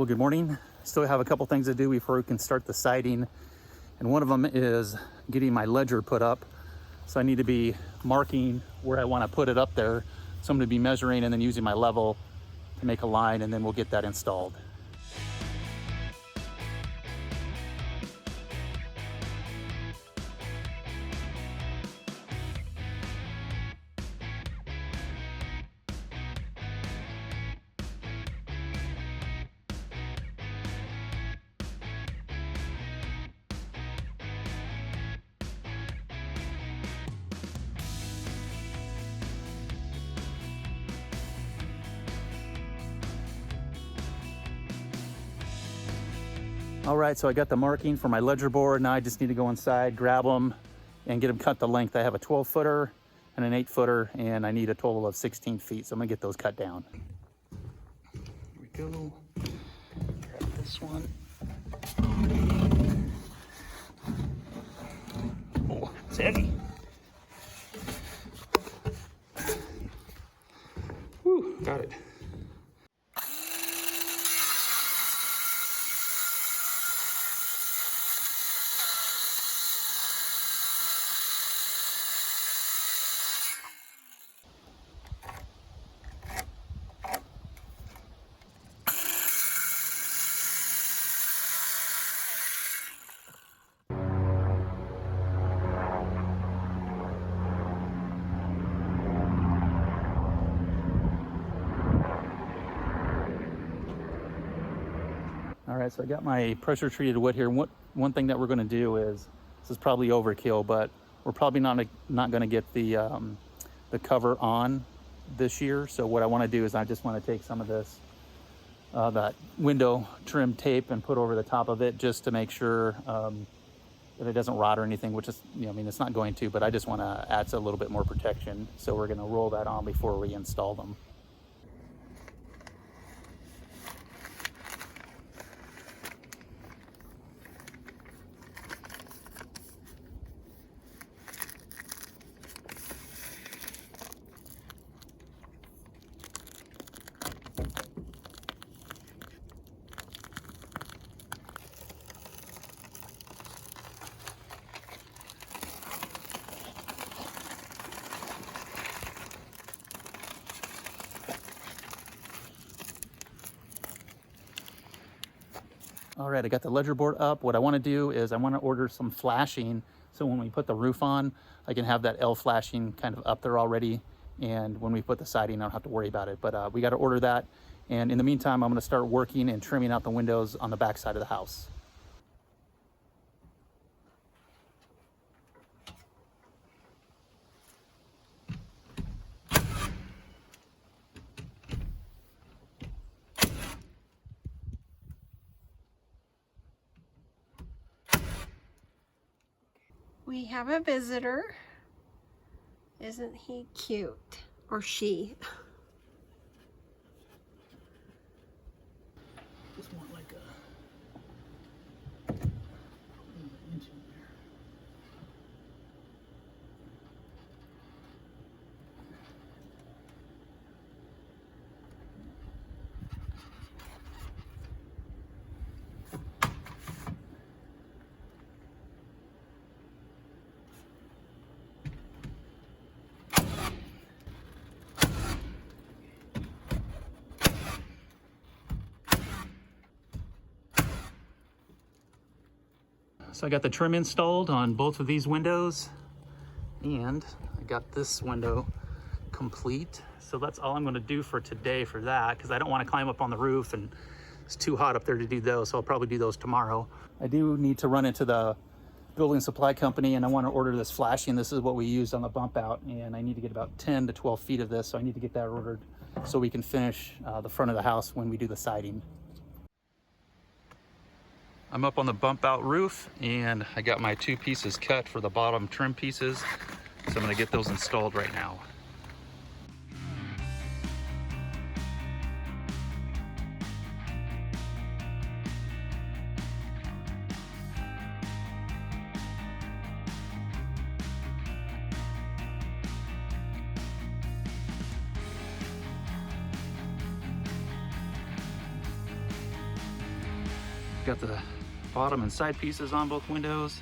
Well, good morning. Still have a couple things to do before we can start the siding. And one of them is getting my ledger put up. So I need to be marking where I want to put it up there. So I'm going to be measuring and then using my level to make a line, and then we'll get that installed. All right, so I got the marking for my ledger board. Now I just need to go inside, grab them, and get them cut the length. I have a 12-footer and an 8-footer, and I need a total of 16 feet. So I'm gonna get those cut down. Here we go. Grab this one. Oh, it's heavy. Whew, got it. All right, so I got my pressure treated wood here. One thing that we're gonna do is, this is probably overkill, but we're probably not gonna get the cover on this year. So what I wanna do is I just wanna take some of this, that window trim tape and put over the top of it just to make sure that it doesn't rot or anything, which is, I mean, it's not going to, but I just wanna add a little bit more protection. So we're gonna roll that on before we install them. All right, I got the ledger board up. What I want to do is I want to order some flashing, so when we put the roof on, I can have that L flashing kind of up there already, and when we put the siding, I don't have to worry about it. But we got to order that, and in the meantime, I'm going to start working and trimming out the windows on the back side of the house. We have a visitor. Isn't he cute? Or she? Just want like a inch in there. So I got the trim installed on both of these windows, and I got this window complete. So that's all I'm going to do for today for that, because I don't want to climb up on the roof and it's too hot up there to do those. So I'll probably do those tomorrow. I do need to run into the building supply company, and I want to order this flashing. This is what we used on the bump out, and I need to get about 10 to 12 feet of this. So I need to get that ordered so we can finish the front of the house when we do the siding. I'm up on the bump out roof, and I got my 2 pieces cut for the bottom trim pieces. So I'm gonna get those installed right now. Got the bottom and side pieces on both windows.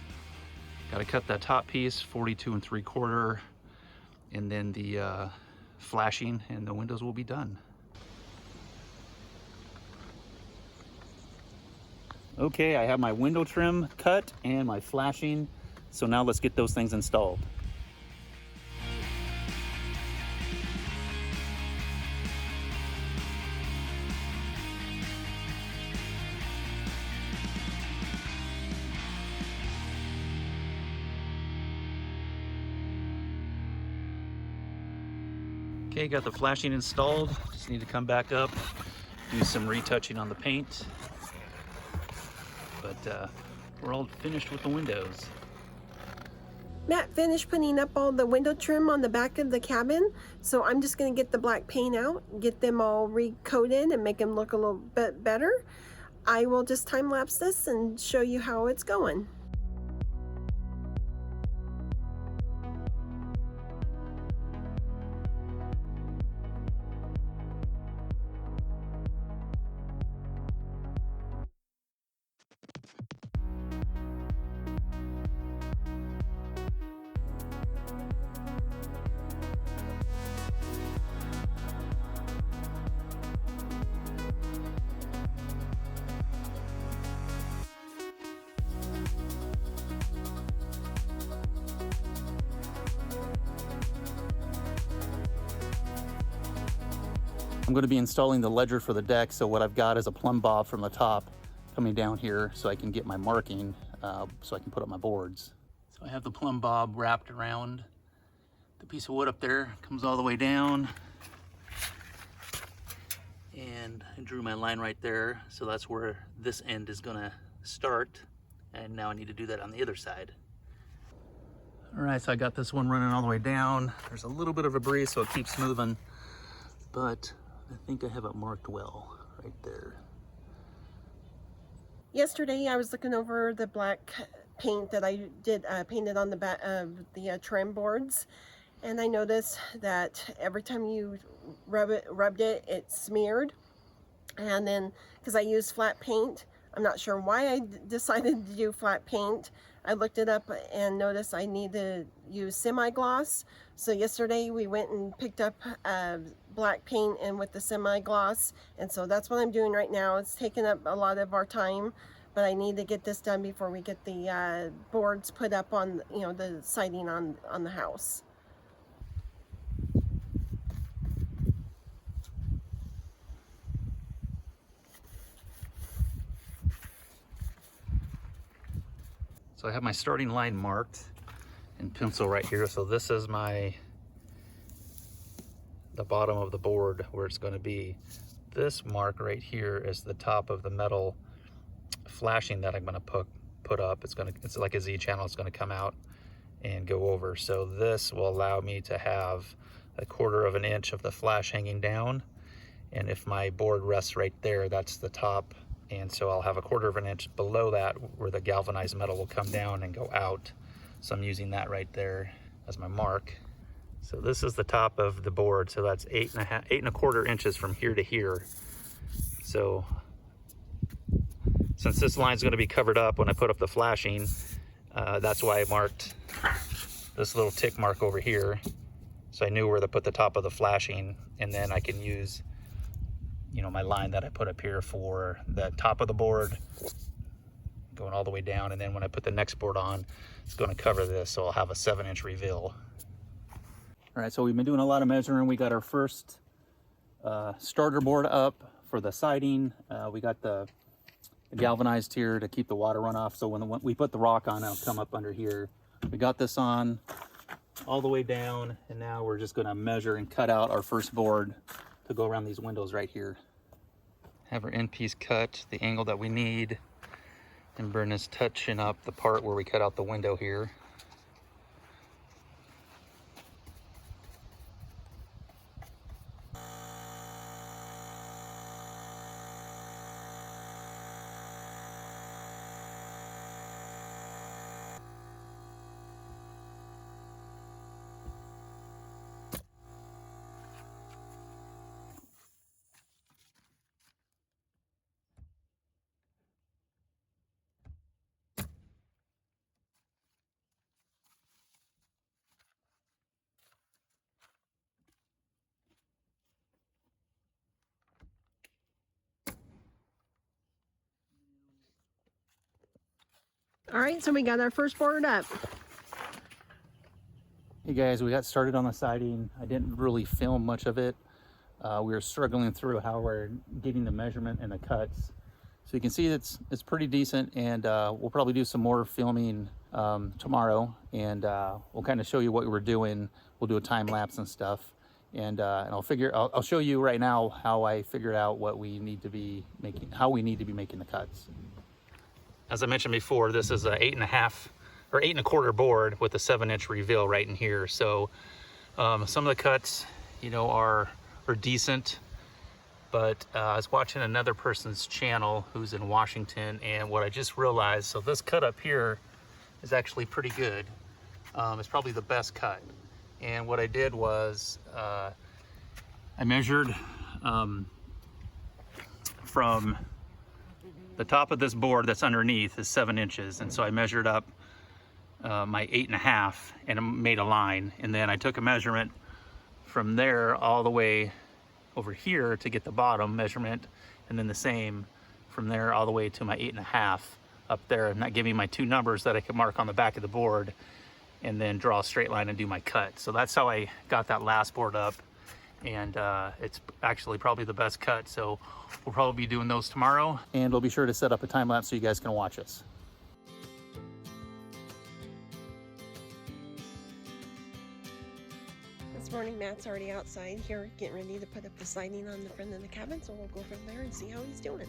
Got to cut that top piece 42 3/4, and then the flashing and the windows will be done. Okay, I have my window trim cut and my flashing, so now let's get those things installed. Okay, got the flashing installed. Just need to come back up, do some retouching on the paint. But we're all finished with the windows. Matt finished putting up all the window trim on the back of the cabin, so I'm just going to get the black paint out, get them all recoated and make them look a little bit better. I will just time lapse this and show you how it's going. I'm going to be installing the ledger for the deck, so what I've got is a plumb bob from the top coming down here so I can get my marking, so I can put up my boards. So I have the plumb bob wrapped around the piece of wood up there, comes all the way down, and I drew my line right there, so that's where this end is going to start, and now I need to do that on the other side. All right, so I got this one running all the way down. There's a little bit of a breeze, so it keeps moving, but I think I have it marked well right there. Yesterday I was looking over the black paint that I did painted on the back of the trim boards, and I noticed that every time you rubbed it, it smeared. And then, because I use flat paint, I'm not sure why I decided to do flat paint. I looked it up and noticed I need to use semi-gloss. So yesterday we went and picked up black paint and with the semi-gloss, and so that's what I'm doing right now. It's taken up a lot of our time, but I need to get this done before we get the boards put up on, you know, the siding on the house. So I have my starting line marked in pencil right here. So this is the bottom of the board where it's going to be. This mark right here is the top of the metal flashing that I'm going to put up. It's like a Z channel. It's going to come out and go over. So this will allow me to have 1/4 of an inch of the flash hanging down. And if my board rests right there, that's the top. And so I'll have 1/4 of an inch below that where the galvanized metal will come down and go out. So I'm using that right there as my mark. So this is the top of the board. So that's 8 1/4 inches from here to here. So since this line's going to be covered up when I put up the flashing, that's why I marked this little tick mark over here. So I knew where to put the top of the flashing, and then I can use, you know, my line that I put up here for the top of the board going all the way down, and then when I put the next board on, it's going to cover this, so I'll have a 7-inch reveal. All right, so we've been doing a lot of measuring. We got our first starter board up for the siding. We got the galvanized here to keep the water runoff, so when we put the rock on, it'll come up under here. We got this on all the way down, and now we're just going to measure and cut out our first board to go around these windows right here. Have our end piece cut the angle that we need, and Brenda's touching up the part where we cut out the window here. All right, so we got our first board up. Hey guys, we got started on the siding. I didn't really film much of it. We were struggling through how we're getting the measurement and the cuts. So you can see it's pretty decent, and we'll probably do some more filming tomorrow, and we'll kind of show you what we're doing. We'll do a time lapse and stuff, and I'll show you right now how I figured out what we need to be making, how we need to be making the cuts. As I mentioned before, this is a 8.5 or 8.25 board with a 7-inch reveal right in here. So some of the cuts, you know, are decent, but I was watching another person's channel who's in Washington, and what I just realized, so this cut up here is actually pretty good. It's probably the best cut. And what I did was I measured from the top of this board that's underneath is 7 inches, and so I measured up my 8.5 and made a line, and then I took a measurement from there all the way over here to get the bottom measurement, and then the same from there all the way to my 8.5 up there, and that gave me my two numbers that I could mark on the back of the board and then draw a straight line and do my cut. So that's how I got that last board up, and it's actually probably the best cut. So we'll probably be doing those tomorrow, and we'll be sure to set up a time lapse so you guys can watch us. This morning, Matt's already outside here getting ready to put up the siding on the front of the cabin, so we'll go from there and see how he's doing.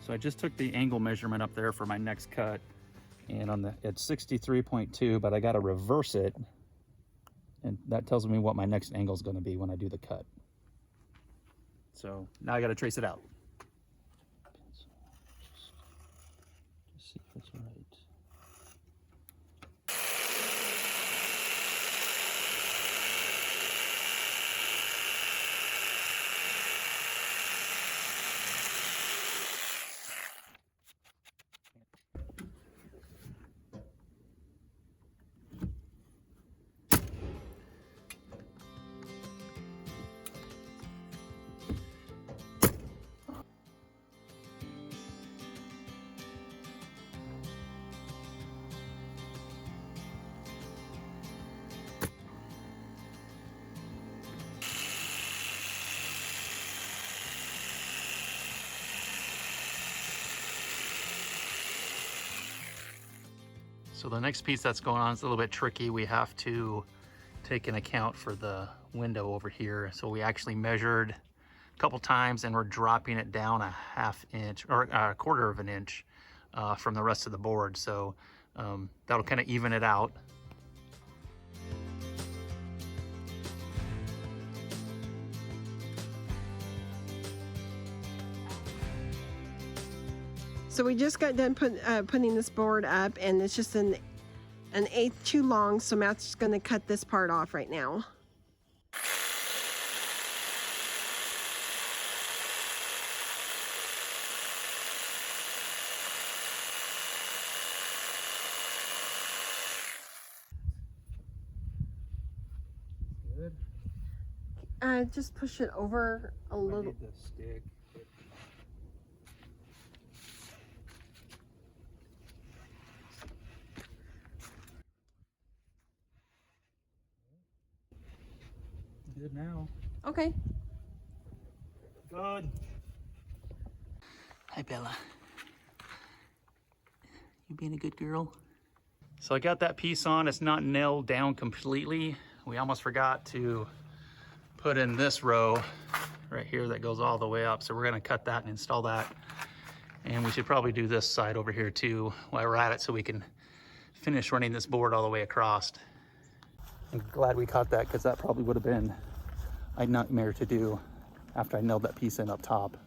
So I just took the angle measurement up there for my next cut, and it's 63.2, but I got to reverse it, and that tells me what my next angle is going to be when I do the cut. So now I got to trace it out. Just see if it's right. So the next piece that's going on is a little bit tricky. We have to take an account for the window over here. So we actually measured a couple times, and we're dropping it down a 1/2 inch or a 1/4 of an inch from the rest of the board. So that'll kind of even it out. So we just got done putting this board up, and it's just an 1/8 too long, so Matt's just going to cut this part off right now. Good. Just push it over a little. I need the stick. Good now. Okay. Good. Hi, Bella. You being a good girl? So I got that piece on. It's not nailed down completely. We almost forgot to put in this row right here that goes all the way up. So we're gonna cut that and install that. And we should probably do this side over here too while we're at it, so we can finish running this board all the way across. I'm glad we caught that, because that probably would have been a nightmare to do after I nailed that piece in up top.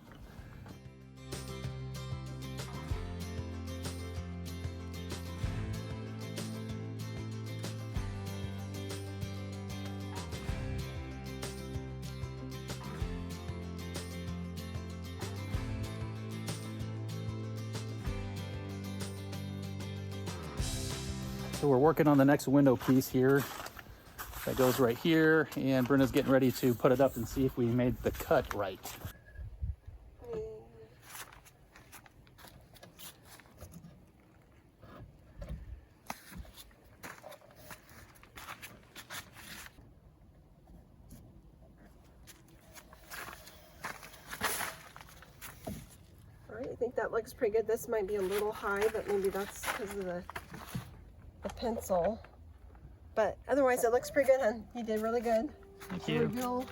So we're working on the next window piece here. That goes right here, and Brenda's getting ready to put it up and see if we made the cut right. All right, I think that looks pretty good. This might be a little high, but maybe that's because of the pencil. But otherwise, it looks pretty good, hon. You did really good. Thank you.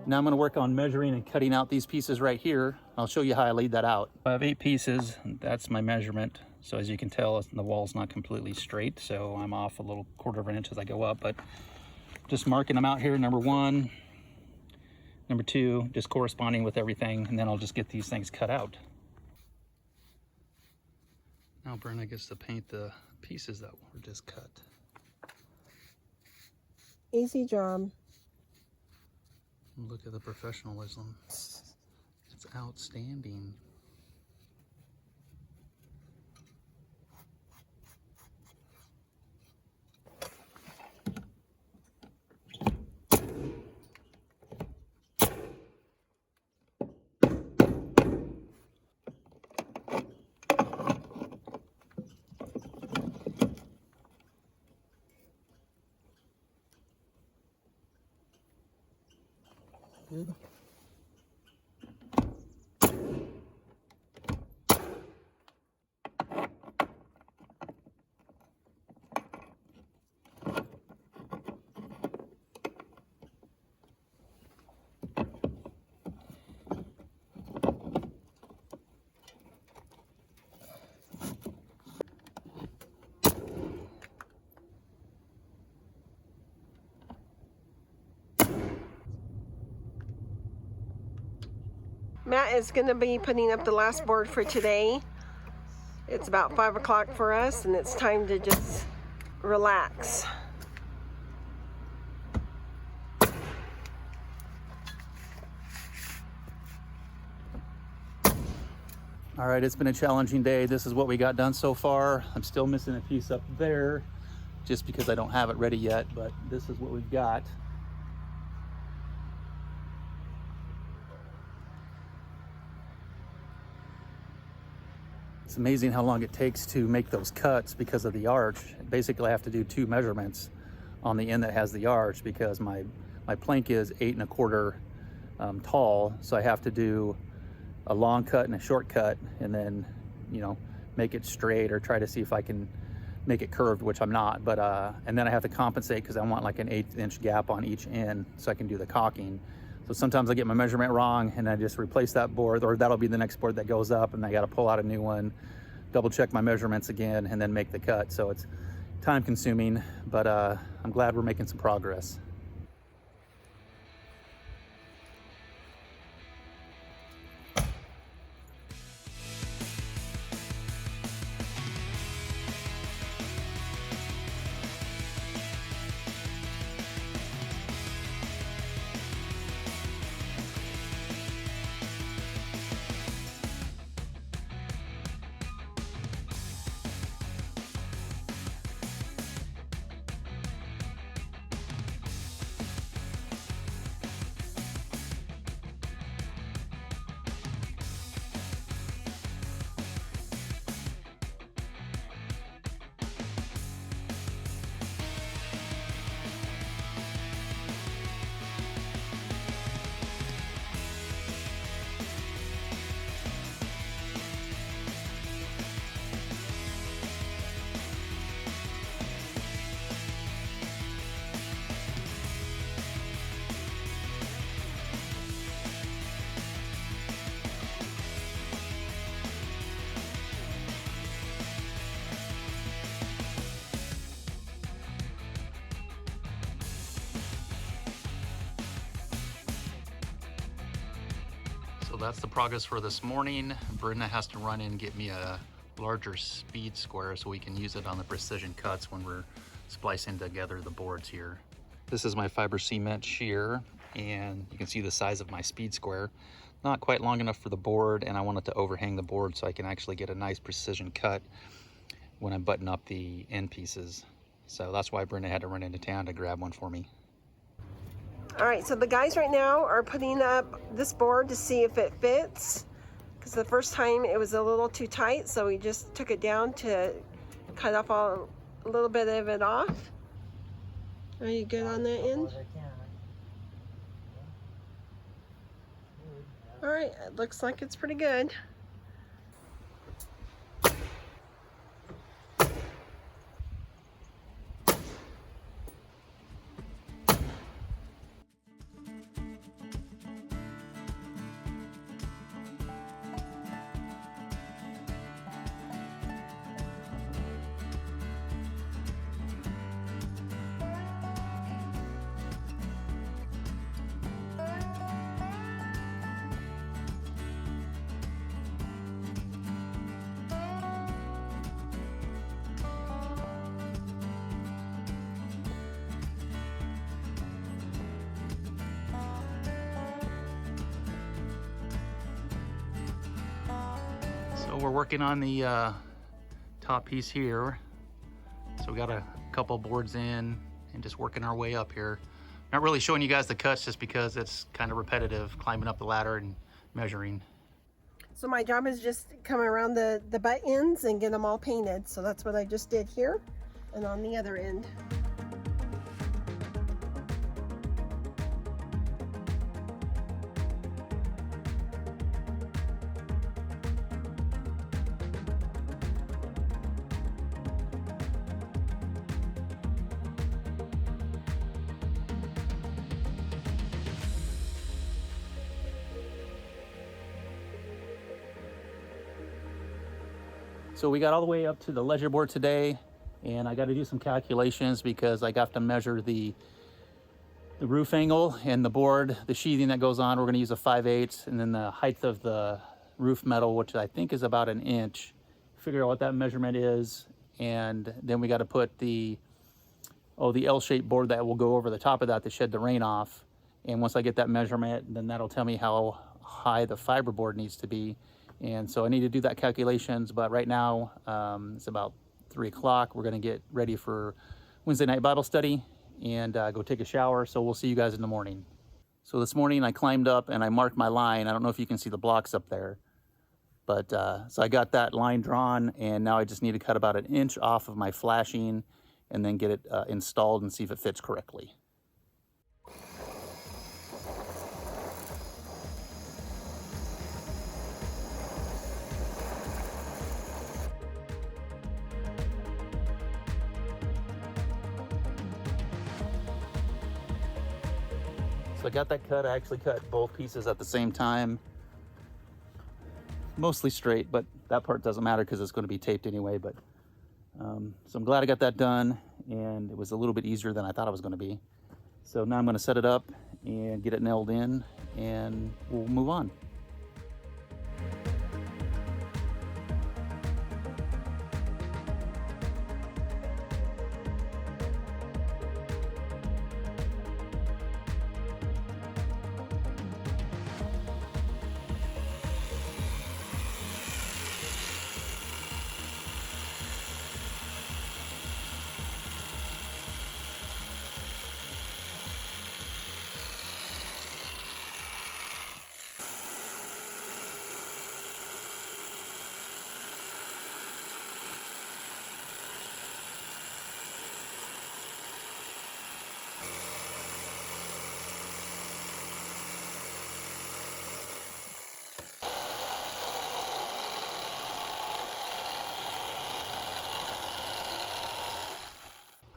Now I'm going to work on measuring and cutting out these pieces right here. I'll show you how I laid that out. I have 8 pieces. That's my measurement. So as you can tell, the wall's not completely straight, so I'm off a little 1/4 of an inch as I go up. But just marking them out here, number 1, number 2, just corresponding with everything, and then I'll just get these things cut out. Now Brenda gets to paint the pieces that were just cut. Easy job. Look at the professionalism. It's outstanding. Good. Matt is going to be putting up the last board for today. It's about 5 o'clock for us, and it's time to just relax. All right, it's been a challenging day. This is what we got done so far. I'm still missing a piece up there just because I don't have it ready yet, but this is what we've got. It's amazing how long it takes to make those cuts because of the arch. Basically, I have to do 2 measurements on the end that has the arch because my plank is 8 1/4 tall, so I have to do a long cut and a short cut, and then, you know, make it straight or try to see if I can make it curved, which I'm not. But and then I have to compensate because I want like an 1/8 inch gap on each end so I can do the caulking. So sometimes I get my measurement wrong and I just replace that board, or that'll be the next board that goes up, and I got to pull out a new one, double check my measurements again, and then make the cut. So it's time consuming, but I'm glad we're making some progress. So that's the progress for this morning. Brenda has to run in and get me a larger speed square so we can use it on the precision cuts when we're splicing together the boards here. This is my fiber cement shear, and you can see the size of my speed square. Not quite long enough for the board, and I want it to overhang the board so I can actually get a nice precision cut when I button up the end pieces. So that's why Brenda had to run into town to grab one for me. All right, so the guys right now are putting up this board to see if it fits, because the first time it was a little too tight, so we just took it down to cut off a little bit of it off. Are you good on that end? All right, it looks like it's pretty good. So we're working on the top piece here. So we got a couple boards in and just working our way up here. Not really showing you guys the cuts just because it's kind of repetitive, climbing up the ladder and measuring. So my job is just come around the butt ends and get them all painted. So that's what I just did here and on the other end. So we got all the way up to the ledger board today, and I got to do some calculations because I got to measure the roof angle and the board, the sheathing that goes on. We're going to use a 5/8, and then the height of the roof metal, which I think is about 1 inch. Figure out what that measurement is, and then we got to put the L-shaped board that will go over the top of that to shed the rain off. And once I get that measurement, then that'll tell me how high the fiberboard needs to be. And so I need to do that calculations, but right now it's about 3 o'clock. We're gonna get ready for Wednesday night Bible study and go take a shower. So we'll see you guys in the morning. So this morning I climbed up and I marked my line. I don't know if you can see the blocks up there, but so I got that line drawn, and now I just need to cut about 1 inch off of my flashing and then get it installed and see if it fits correctly. So I got that cut. I actually cut both pieces at the same time. Mostly straight, but that part doesn't matter because it's going to be taped anyway. But so I'm glad I got that done, and it was a little bit easier than I thought it was going to be. So now I'm going to set it up and get it nailed in, and we'll move on.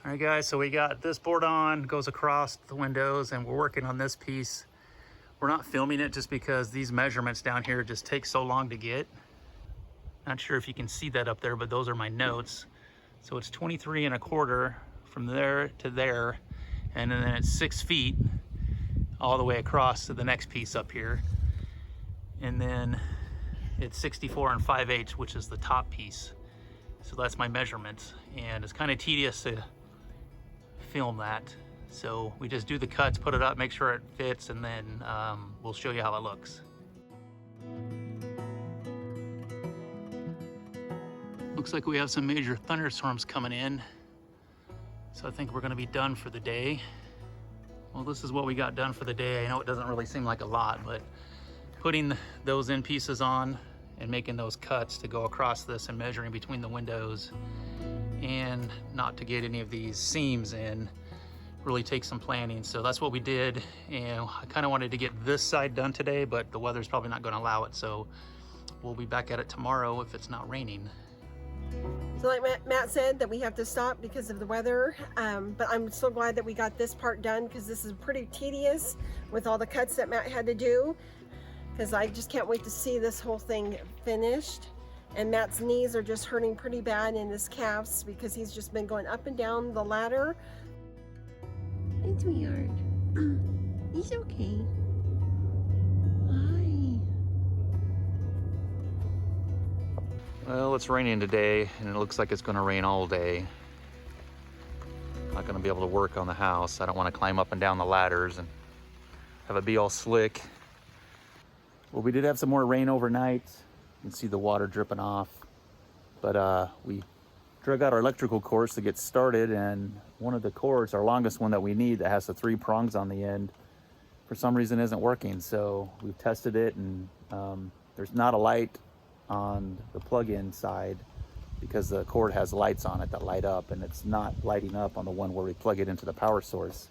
All right guys, so we got this board on, goes across the windows, and we're working on this piece. We're not filming it just because these measurements down here just take so long to get. Not sure if you can see that up there, but those are my notes. So it's 23 1/4 from there to there, and then it's 6 feet all the way across to the next piece up here. and then it's 64 5/8, which is the top piece. So that's my measurements, and it's kind of tedious to film that. So we just do the cuts, put it up, make sure it fits, and then we'll show you how it looks. Looks like we have some major thunderstorms coming in. So I think we're gonna be done for the day. Well, this is what we got done for the day. I know it doesn't really seem like a lot, but putting those end pieces on and making those cuts to go across this and measuring between the windows and not to get any of these seams in really takes some planning. So that's what we did. And I kind of wanted to get this side done today, but the weather's probably not going to allow it. So we'll be back at it tomorrow if it's not raining. So like Matt said, that we have to stop because of the weather, but I'm so glad that we got this part done, because this is pretty tedious with all the cuts that Matt had to do, because I just can't wait to see this whole thing finished. And Matt's knees are just hurting pretty bad in his calves because he's just been going up and down the ladder. Hey, sweetheart. He's okay. Hi. Well, it's raining today, and it looks like it's going to rain all day. I'm not going to be able to work on the house. I don't want to climb up and down the ladders and have it be all slick. Well, we did have some more rain overnight. You can see the water dripping off. But we drug out our electrical cords to get started, and one of the cords, our longest one that we need, that has the 3 prongs on the end, for some reason isn't working. So we've tested it, and there's not a light on the plug-in side because the cord has lights on it that light up, and it's not lighting up on the one where we plug it into the power source.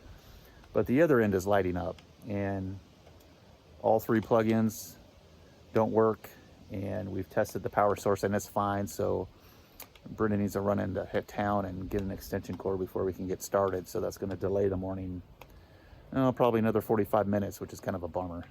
But the other end is lighting up, and all 3 plug-ins don't work, and we've tested the power source and it's fine. So Brenda needs to run into town and get an extension cord before we can get started. So that's going to delay the morning, probably another 45 minutes, which is kind of a bummer.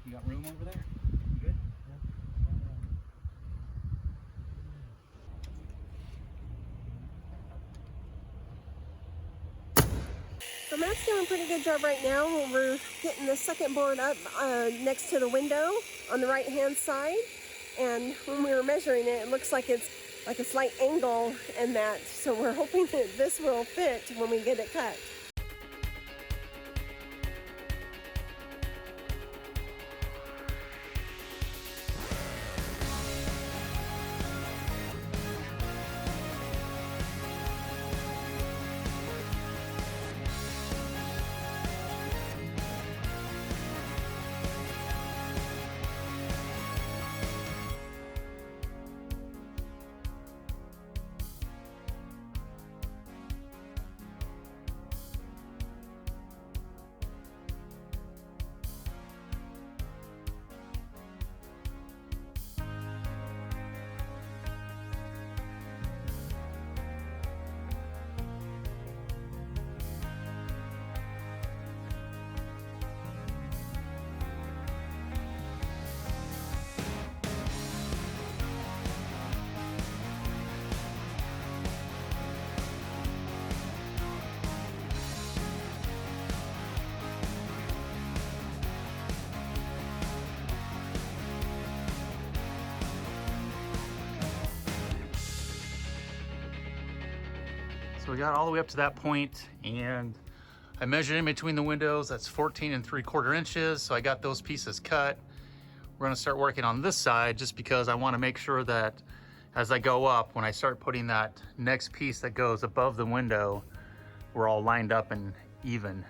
You got room over there? Good? So Matt's doing a pretty good job right now. We're getting the second board up next to the window on the right hand side. And when we were measuring it, it looks like it's like a slight angle in that. So we're hoping that this will fit when we get it cut. So we got all the way up to that point, and I measured in between the windows. That's 14 3/4 inches. So I got those pieces cut. We're gonna start working on this side just because I wanna make sure that as I go up, when I start putting that next piece that goes above the window, we're all lined up and even.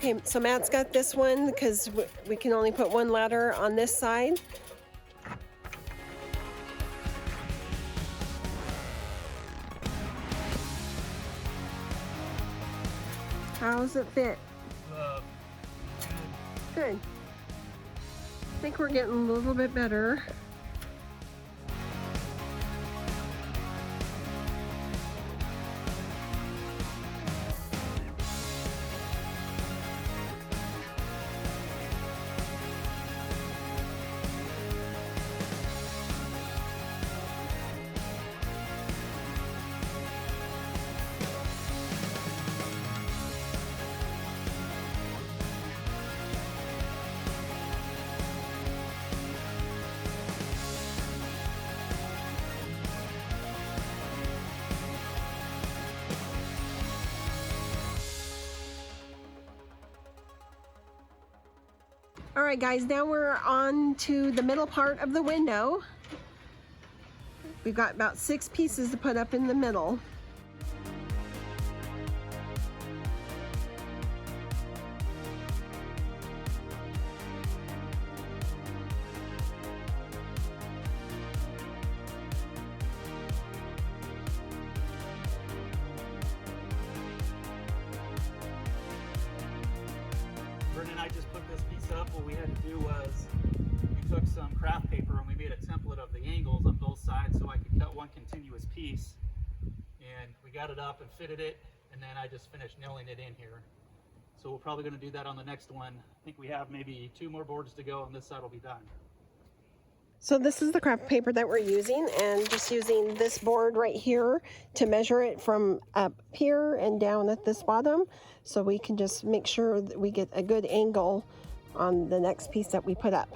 Okay, so Matt's got this one because we can only put one ladder on this side. How does it fit? Good. I think we're getting a little bit better. All right, guys, now we're on to the middle part of the window. We've got about 6 pieces to put up in the middle. Brenda and I just put this piece up. What we had to do was we took some craft paper and we made a template of the angles on both sides so I could cut one continuous piece. And we got it up and fitted it, and then I just finished nailing it in here. So we're probably going to do that on the next one. I think we have maybe 2 more boards to go and this side will be done. So this is the craft paper that we're using, and just using this board right here to measure it from up here and down at this bottom, so we can just make sure that we get a good angle on the next piece that we put up.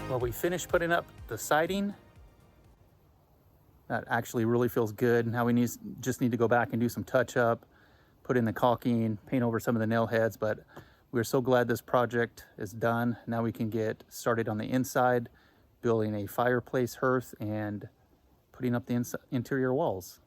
Well, we finished putting up the siding. That actually really feels good. Now we just need to go back and do some touch up, put in the caulking, paint over some of the nail heads, but we're so glad this project is done. Now we can get started on the inside, building a fireplace hearth and putting up the interior walls.